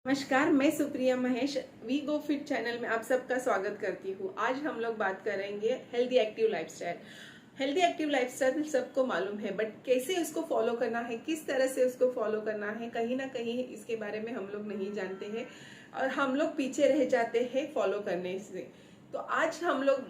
नमस्कार, मैं Supriya Mahesh we go fit channel में आप सबका स्वागत करती हूँ। आज हम लोग बात करेंगे healthy active lifestyle. Healthy active lifestyle सबको मालूम है, बट कैसे उसको फॉलो करना है, किस तरह से उसको फॉलो करना है, कहीं ना कहीं इसके बारे में हम लोग नहीं जानते हैं और हम लोग पीछे रह जाते हैं फॉलो करने से। तो आज हम लोग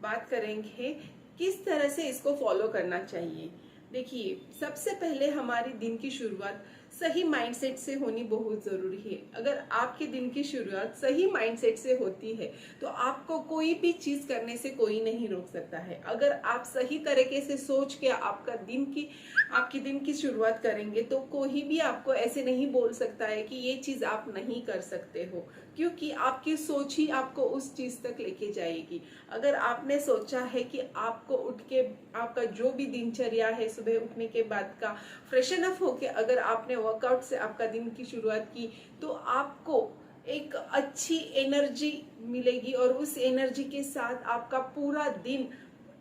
बात करेंगे किस तरह से इसको फॉलो करना चाहिए। देखिए, सबसे पहले हमारी दिन की शुरुआत सही माइंडसेट से होनी बहुत जरूरी है। अगर आपके दिन की शुरुआत सही माइंडसेट से होती है तो आपको कोई भी चीज करने से कोई नहीं रोक सकता है। अगर आप सही तरीके से सोच के आपकी दिन की शुरुआत करेंगे तो कोई भी आपको ऐसे नहीं बोल सकता है कि ये चीज आप नहीं कर सकते हो, क्योंकि आपकी सोच ही आपको उस चीज तक लेके जाएगी। अगर आपने सोचा है कि आपको उठ के आपका जो भी दिनचर्या है, सुबह उठने के बाद का फ्रेशन अप होके अगर आपने वर्कआउट से आपका दिन की शुरुआत की तो आपको एक अच्छी एनर्जी मिलेगी और उस एनर्जी के साथ आपका पूरा दिन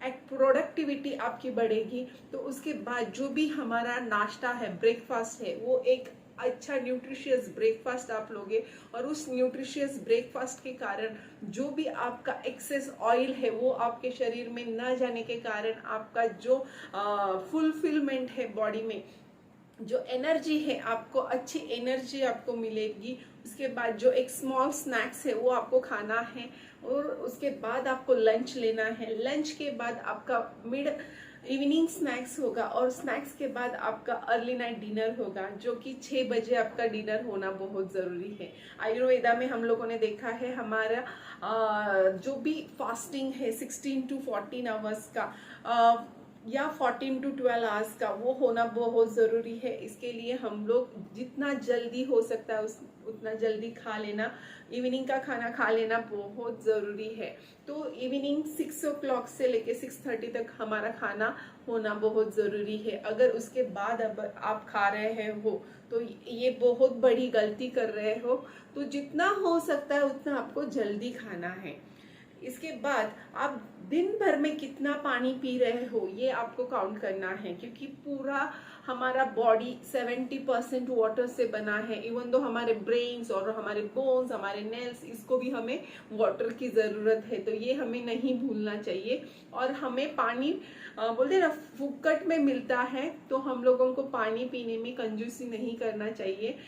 एक प्रोडक्टिविटी आपकी बढ़ेगी। तो उसके बाद जो भी हमारा नाश्ता है, ब्रेकफास्ट है, वो एक अच्छा न्यूट्रिशियस ब्रेकफास्ट आप लोगे और उस न्यूट्रिशियस ब्रेकफास्ट के कारण जो भी आपका एक्सेस ऑयल है वो आपके शरीर में न जाने के कारण आपका जो फुलफिलमेंट है बॉडी में, जो एनर्जी है, आपको अच्छी एनर्जी आपको मिलेगी। उसके बाद जो एक स्मॉल स्नैक्स है वो आपको खाना है और उसके बाद आपको लंच लेना है। लंच के बाद आपका मिड इवनिंग स्नैक्स होगा और स्नैक्स के बाद आपका अर्ली नाइट डिनर होगा, जो कि 6 बजे आपका डिनर होना बहुत ज़रूरी है। आयुर्वेदा में हम लोगों ने देखा है हमारा जो भी फास्टिंग है 16 to 14 आवर्स का या 14 to 12 आवर्स का, वो होना बहुत ज़रूरी है। इसके लिए हम लोग जितना जल्दी हो सकता है उतना जल्दी खा लेना, इवनिंग का खाना खा लेना बहुत ज़रूरी है। तो इवनिंग 6 o'clock से लेके 6:30 तक हमारा खाना होना बहुत ज़रूरी है। अगर उसके बाद अब आप खा रहे हो तो ये बहुत बड़ी गलती कर रहे हो। तो जितना हो सकता है उतना आपको जल्दी खाना है। इसके बाद आप दिन भर में कितना पानी पी रहे हो ये आपको काउंट करना है, क्योंकि पूरा हमारा बॉडी 70% वाटर से बना है। इवन दो हमारे ब्रेन्स और हमारे बोन्स, हमारे नेल्स, इसको भी हमें वाटर की ज़रूरत है। तो ये हमें नहीं भूलना चाहिए। और हमें पानी बोलते हैं ना फुक्कट में मिलता है, तो हम लोगों को पानी पीने में कंजूसी नहीं करना चाहिए।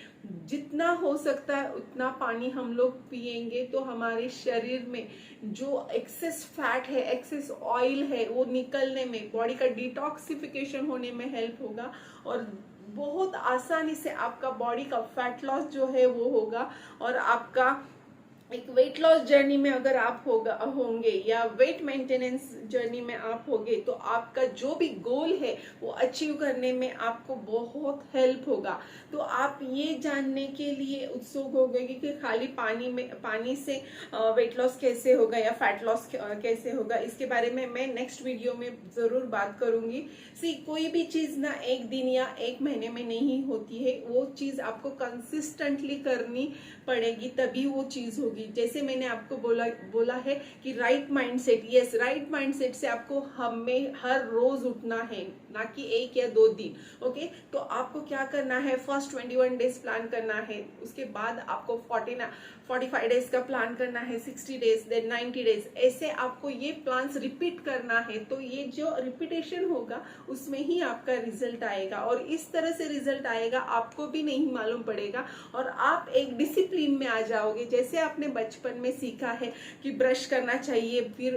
जितना हो सकता है उतना पानी हम लोग पिएंगे तो हमारे शरीर में जो एक्सेस फैट है, एक्सेस ऑयल है, वो निकलने में, बॉडी का डिटॉक्सिफिकेशन होने में हेल्प होगा और बहुत आसानी से आपका बॉडी का फैट लॉस जो है वो होगा। और आपका एक वेट लॉस जर्नी में अगर आप होंगे या वेट मेंटेनेंस जर्नी में आप होंगे तो आपका जो भी गोल है वो अचीव करने में आपको बहुत हेल्प होगा। तो आप ये जानने के लिए उत्सुक हो गए कि खाली पानी से वेट लॉस कैसे होगा या फैट लॉस कैसे होगा, इसके बारे में मैं नेक्स्ट वीडियो में जरूर बात करूंगी। कोई भी चीज ना एक दिन या एक महीने में नहीं होती है, वो चीज आपको कंसिस्टेंटली करनी पड़ेगी तभी वो चीज होगी। जैसे मैंने आपको बोला है कि right mindset, yes, right mindset से आपको हमें हर रोज उठना है, ना कि 1 या 2 दिन। ओके, तो आपको क्या करना है, फर्स्ट 21 डेज प्लान करना है, उसके बाद आपको 45 डेज का प्लान करना है, 60 डेज, देन 90 डेज, ऐसे आपको ये प्लान्स रिपीट करना है। तो ये जो रिपीटेशन होगा उसमें ही आपका रिजल्ट आएगा और इस तरह से रिजल्ट आएगा, आपको भी नहीं मालूम पड़ेगा और आप एक डिसिप्लिन में आ जाओगे। जैसे आपने बचपन में सीखा है कि ब्रश करना चाहिए, फिर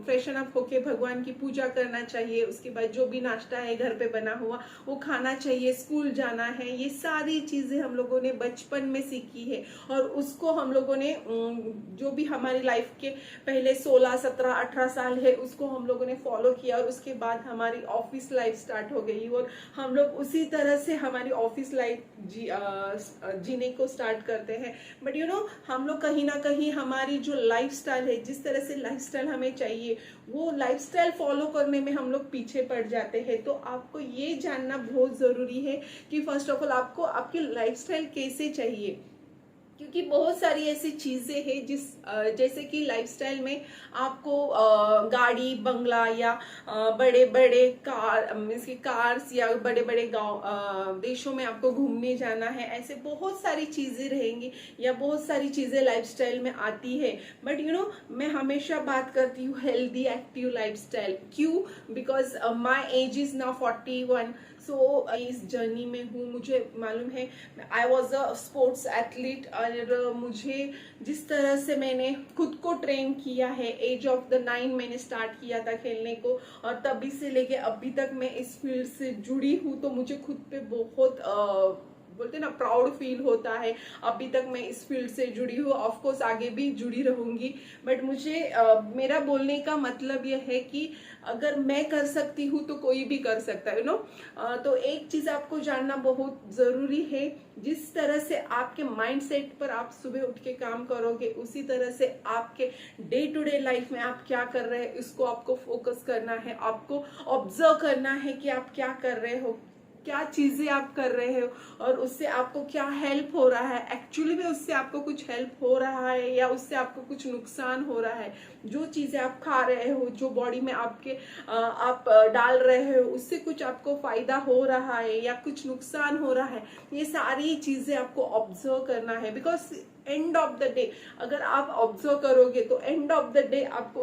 फ्रेशन अप होके भगवान की पूजा करना चाहिए, उसके बाद जो भी नाश्ता है घर पे बना हुआ वो खाना चाहिए, स्कूल जाना है, ये सारी चीजें हम लोगों ने बचपन में सीखी है और उसको हम लोगों ने जो भी हमारी लाइफ के पहले 16, 17, 18 साल है उसको हम लोगों ने फॉलो किया और उसके बाद हमारी ऑफिस लाइफ स्टार्ट हो गई और हम लोग उसी तरह से हमारी ऑफिस लाइफ जीने को स्टार्ट करते हैं। बट हम लोग कहीं ना कहीं हमारी जो लाइफस्टाइल है, जिस तरह से लाइफस्टाइल हमें चाहिए वो लाइफस्टाइल फॉलो करने में हम लोग पीछे पड़ जाते हैं। तो आपको ये जानना बहुत जरूरी है कि फर्स्ट ऑफ ऑल आपको आपकी लाइफस्टाइल कैसे चाहिए। क्योंकि बहुत सारी ऐसी चीजें हैं जैसे कि लाइफस्टाइल में आपको गाड़ी बंगला या बड़े बड़े कार मीन्स की कार्स या बड़े बड़े गांव देशों में आपको घूमने जाना है, ऐसे बहुत सारी चीजें रहेंगी या बहुत सारी चीजें लाइफस्टाइल में आती है। बट मैं हमेशा बात करती हूँ हेल्दी एक्टिव लाइफस्टाइल। क्यों? Because my age is now 41। सो इस जर्नी में हूँ, मुझे मालूम है। I was a sports athlete और मुझे जिस तरह से मैंने खुद को ट्रेन किया है, एज ऑफ द 9 मैंने स्टार्ट किया था खेलने को और तभी से लेके अभी तक मैं इस फील्ड से जुड़ी हूँ, तो मुझे खुद पे बहुत बोलते ना प्राउड फील होता है। अभी तक मैं इस फील्ड से जुड़ी हूँ, ऑफ कोर्स आगे भी जुड़ी रहूंगी। बट मुझे मेरा बोलने का मतलब यह है कि अगर मैं कर सकती हूँ तो कोई भी कर सकता है, तो एक चीज आपको जानना बहुत जरूरी है, जिस तरह से आपके माइंडसेट पर आप सुबह उठ के काम करोगे, उसी तरह से आपके डे टू डे लाइफ में आप क्या कर रहे हैं इसको आपको फोकस करना है। आपको ऑब्जर्व करना है कि आप क्या कर रहे हो, क्या चीजें आप कर रहे हो और उससे आपको क्या हेल्प हो रहा है। एक्चुअली में उससे आपको कुछ हेल्प हो रहा है या उससे आपको कुछ नुकसान हो रहा है। जो चीजें आप खा रहे हो, जो बॉडी में आपके आप डाल रहे हो, उससे कुछ आपको फायदा हो रहा है या कुछ नुकसान हो रहा है, ये सारी चीजें आपको ऑब्जर्व करना है। Because end of the day अगर आप ऑब्जर्व करोगे तो एंड ऑफ द डे आपको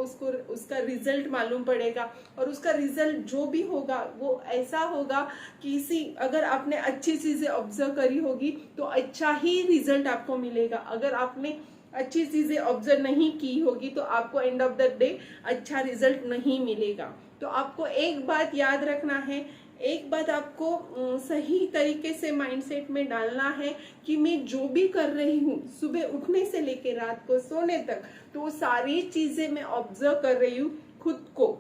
उसका रिजल्ट मालूम पड़ेगा और उसका रिजल्ट जो भी होगा वो ऐसा होगा कि अगर आपने अच्छी चीजें ऑब्जर्व करी होगी तो अच्छा ही रिजल्ट आपको मिलेगा। अगर आपने अच्छी चीजें ऑब्जर्व नहीं की होगी तो आपको एंड ऑफ द डे अच्छा रिजल्ट नहीं मिलेगा। तो आपको एक बात याद रखना है, एक बात आपको सही तरीके से माइंडसेट में डालना है कि मैं जो भी कर रही हूँ सुबह उठने से लेकर रात को सोने तक, तो वो सारी चीजें मैं ऑब्जर्व कर रही हूँ खुद को,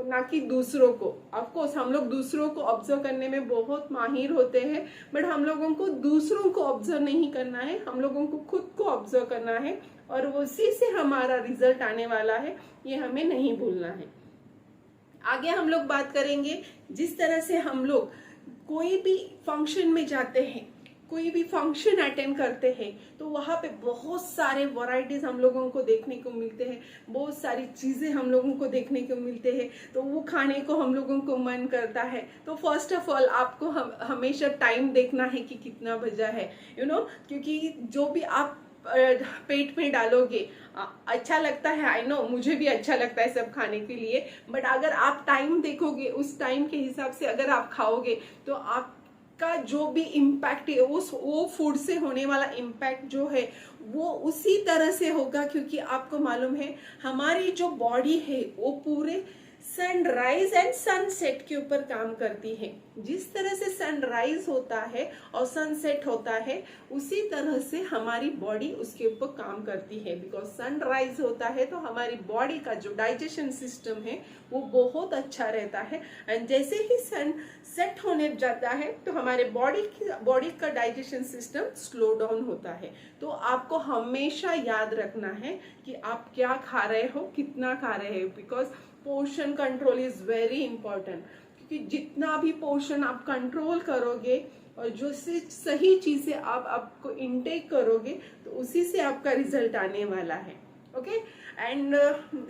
ना कि दूसरों को। ऑफकोर्स हम लोग दूसरों को ऑब्जर्व करने में बहुत माहिर होते हैं, बट हम लोगों को दूसरों को ऑब्जर्व नहीं करना है, हम लोगों को खुद को ऑब्जर्व करना है और उसी से हमारा रिजल्ट आने वाला है, ये हमें नहीं भूलना है। आगे हम लोग बात करेंगे जिस तरह से हम लोग कोई भी फंक्शन में जाते हैं, कोई भी फंक्शन अटेंड करते हैं, तो वहां पे बहुत सारे वैरायटीज हम लोगों को देखने को मिलते हैं, बहुत सारी चीजें हम लोगों को देखने को मिलते हैं, तो वो खाने को हम लोगों को मन करता है। तो फर्स्ट ऑफ ऑल आपको हमेशा टाइम देखना है कि कितना बजा है, क्योंकि जो भी आप पेट में डालोगे अच्छा लगता है। आई नो, मुझे भी अच्छा लगता है सब खाने के लिए, बट अगर आप टाइम देखोगे, उस टाइम के हिसाब से अगर आप खाओगे तो आपका जो भी इम्पैक्ट है वो फूड से होने वाला इम्पैक्ट जो है वो उसी तरह से होगा। क्योंकि आपको मालूम है हमारी जो बॉडी है वो पूरे सनराइज एंड सनसेट के ऊपर काम करती है। जिस तरह से सनराइज होता है और सनसेट होता है उसी तरह से हमारी बॉडी उसके ऊपर काम करती है। बिकॉज सनराइज होता है तो हमारी बॉडी का जो डाइजेशन सिस्टम है वो बहुत अच्छा रहता है, एंड जैसे ही सन सेट होने जाता है तो हमारे बॉडी का डाइजेशन सिस्टम स्लो डाउन होता है। तो आपको हमेशा याद रखना है कि आप क्या खा रहे हो, कितना खा रहे हो, because portion control is very important. क्योंकि जितना भी पोर्शन आप कंट्रोल करोगे और जो सही चीजें आपको इनटेक करोगे तो उसी से आपका रिजल्ट आने वाला है। Okay, and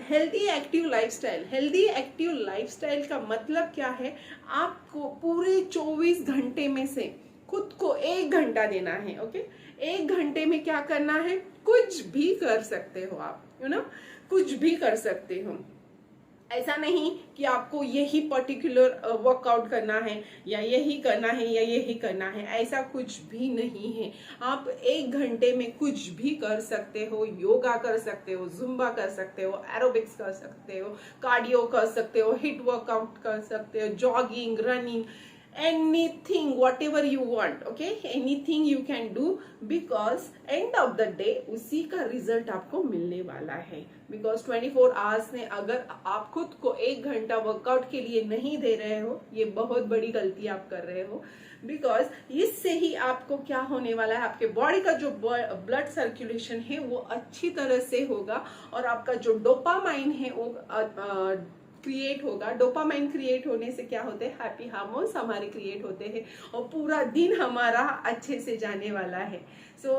healthy active lifestyle. Healthy active lifestyle का मतलब क्या है? आपको पूरे 24 घंटे में से खुद को 1 घंटा देना है। ओके, 1 घंटे में क्या करना है? कुछ भी कर सकते हो आप, कुछ भी कर सकते हो। ऐसा नहीं कि आपको यही पर्टिकुलर वर्कआउट करना है या यही करना है या यही करना है, ऐसा कुछ भी नहीं है। आप 1 घंटे में कुछ भी कर सकते हो। योगा कर सकते हो, जुम्बा कर सकते हो, एरोबिक्स कर सकते हो, कार्डियो कर सकते हो, हिट वर्कआउट कर सकते हो, jogging, running, anything whatever you want, okay, anything you can do, because end of the day उसी का रिजल्ट आपको मिलने वाला है। बिकॉज 24 आवर्स में अगर आप खुद को 1 घंटा वर्कआउट के लिए नहीं दे रहे हो, ये बहुत बड़ी गलती आप कर रहे हो। बिकॉज इससे ही आपको क्या होने वाला है, आपके बॉडी का जो ब्लड सर्कुलेशन है वो अच्छी तरह से होगा और आपका जो डोपामाइन है वो क्रिएट होगा। डोपामाइन क्रिएट होने से क्या होते हैं, हैप्पी हार्मोन्स हमारे क्रिएट होते हैं और पूरा दिन हमारा अच्छे से जाने वाला है। So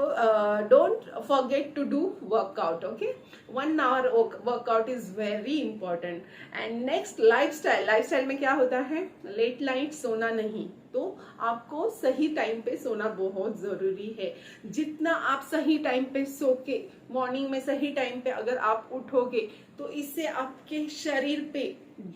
don't forget to do workout, okay. 1 hour workout is very important. And next, lifestyle. Lifestyle में क्या होता है, लेट नाइट सोना नहीं, तो आपको सही टाइम पे सोना बहुत जरूरी है। जितना आप सही टाइम पे सो के मॉर्निंग में सही टाइम पे अगर आप उठोगे तो इससे आपके शरीर पे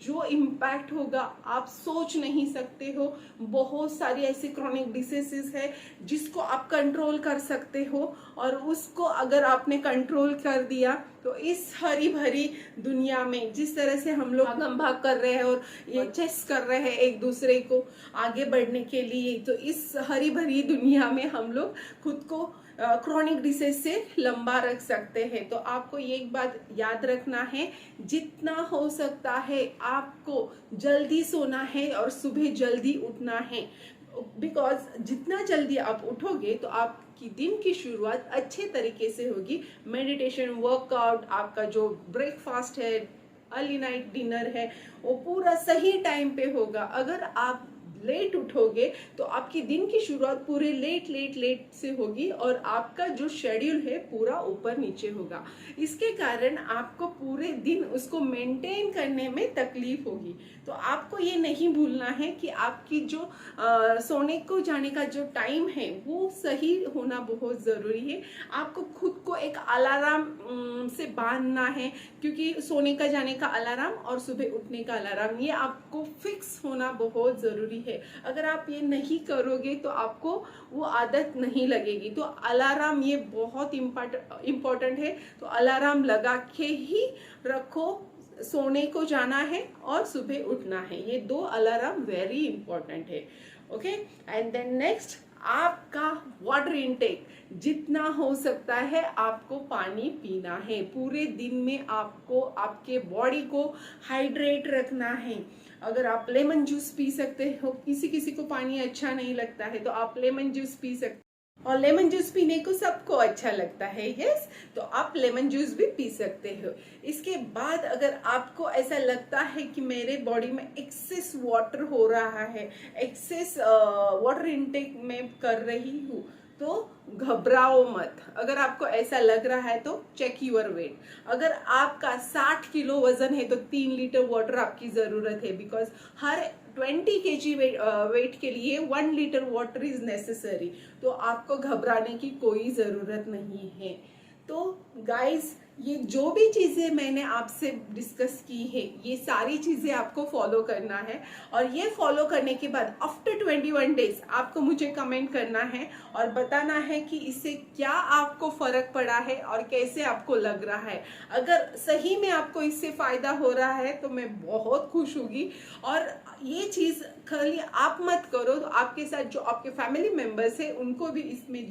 जो इम्पैक्ट होगा आप सोच नहीं सकते हो। बहुत सारी ऐसी क्रॉनिक डिसीजेस है जिसको आप कंट्रोल कर सकते हो, और उसको अगर आपने कंट्रोल कर दिया तो इस हरी भरी दुनिया में जिस तरह से हम लोग भागम भाग कर रहे हैं और ये चेस कर रहे हैं एक दूसरे को आगे बढ़ने के लिए, तो इस हरी भरी दुनिया में हम लोग खुद को क्रॉनिक डिसीज से लंबा रख सकते हैं। तो आपको ये एक बात याद रखना है, जितना हो सकता है आपको जल्दी सोना है और सुबह जल्दी उठना है। बिकॉज जितना जल्दी आप उठोगे तो आपकी दिन की शुरुआत अच्छे तरीके से होगी। मेडिटेशन, वर्कआउट, आपका जो ब्रेकफास्ट है, अर्ली नाइट डिनर है, वो पूरा सही टाइम पे होगा। अगर आप लेट उठोगे तो आपकी दिन की शुरुआत पूरे लेट से होगी और आपका जो शेड्यूल है पूरा ऊपर नीचे होगा। इसके कारण आपको पूरे दिन उसको मेंटेन करने में तकलीफ होगी। तो आपको ये नहीं भूलना है कि आपकी जो सोने को जाने का जो टाइम है वो सही होना बहुत जरूरी है। आपको खुद को एक अलार्म से बांधना है, क्योंकि सोने का जाने का अलार्म और सुबह उठने का अलार्म ये आपको फिक्स होना बहुत जरूरी है। अगर आप ये नहीं करोगे तो आपको वो आदत नहीं लगेगी। तो अलार्म ये बहुत इम्पोर्टेंट है। तो अलार्म लगा के ही रखो, सोने को जाना है और सुबह उठना है, ये 2 अलार्म वेरी इंपॉर्टेंट है, ओके। एंड देन नेक्स्ट, आपका वाटर इनटेक जितना हो सकता है आपको पानी पीना है। पूरे दिन में आपको आपके बॉडी को हाइड्रेट रखना है। अगर आप लेमन जूस पी सकते हो, किसी किसी को पानी अच्छा नहीं लगता है तो आप लेमन जूस पी सकते, और लेमन जूस पीने को सबको अच्छा लगता है, यस, तो आप लेमन जूस भी पी सकते हो। इसके बाद अगर आपको ऐसा लगता है कि मेरे बॉडी में एक्सेस वाटर हो रहा है, एक्सेस वाटर इनटेक में कर रही हूँ, तो घबराओ मत। अगर आपको ऐसा लग रहा है तो चेक यूर वेट। अगर आपका 60 किलो वजन है तो 3 लीटर वाटर आपकी जरूरत है, बिकॉज हर 20 kg वेट के लिए 1 लीटर वाटर इज नेसेसरी। तो आपको घबराने की कोई जरूरत नहीं है। तो गाइस, ये जो भी चीजें मैंने आपसे डिस्कस की है ये सारी चीजें आपको फॉलो करना है, और ये फॉलो करने के बाद आफ्टर 21 डेज आपको मुझे कमेंट करना है और बताना है कि इससे क्या आपको फर्क पड़ा है और कैसे आपको लग रहा है। अगर सही में आपको इससे फायदा हो रहा है तो मैं बहुत खुश होगी। और ये चीज खाली आप मत करो, तो आपके साथ जो आपके फैमिली मेंबर्स है उनको भी इसमें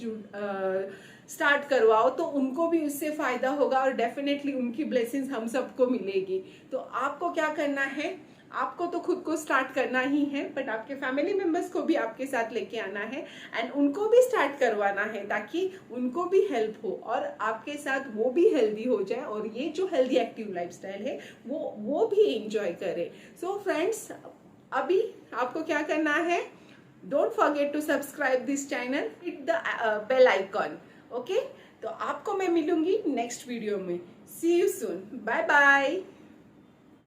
स्टार्ट करवाओ, तो उनको भी उससे फायदा होगा और डेफिनेटली उनकी ब्लेसिंग्स हम सबको मिलेगी। तो आपको क्या करना है, आपको तो खुद को स्टार्ट करना ही है, बट आपके फैमिली मेंबर्स को भी आपके साथ लेके आना है एंड उनको भी स्टार्ट करवाना है, ताकि उनको भी हेल्प हो और आपके साथ वो भी हेल्दी हो जाए और ये जो हेल्दी एक्टिव लाइफस्टाइल है वो भी एंजॉय करे। सो फ्रेंड्स, अभी आपको क्या करना है, don't forget to subscribe this channel, hit the bell icon, okay. तो आपको मैं मिलूंगी नेक्स्ट वीडियो में। See you soon, bye bye.